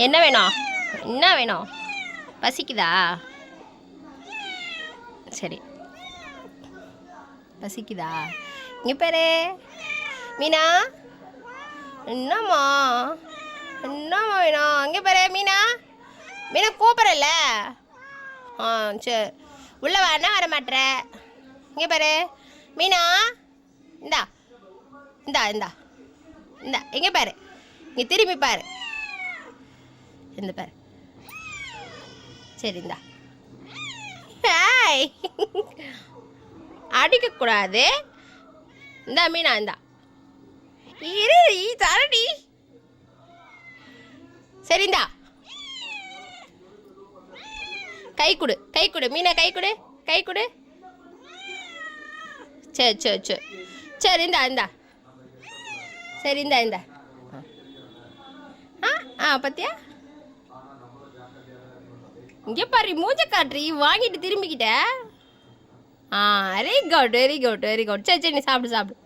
என்ன வேணும்? என்ன வேணும்? பசிக்குதா? சரி, பசிக்குதா? இங்கே பாரு மீனா. என்னம்மா என்னம்மா வேணும்? அங்கே பாரு மீனா. மீனா கூப்பிட்றல. ஆ சரி, உள்ளே வரனா வர மாட்டேற. இங்கே பாரு மீனா. இந்தா இந்தா இந்தா இந்தா. எங்கே பாரு, இங்கே திரும்பி பாரு. இந்த பாரு. சரி இந்தா. ஹாய். அடிக்கக்கூடாது. இந்தா மீனா இந்தா. இரு தரடி. சரி இந்தா. கை கொடு, கை கொடு மீனா, கை கொடு, கை கொடு. சரி சரி சரி சரி இந்தா இந்தா. சரி இந்தா இந்தா. பத்தியா? இங்கே பாரு, மூஞ்ச காட்டுறி. வாங்கிட்டு திரும்பிக்கிட்ட. Very good very good very good. சரி சரி, நீ சாப்பிடு சாப்பிடு.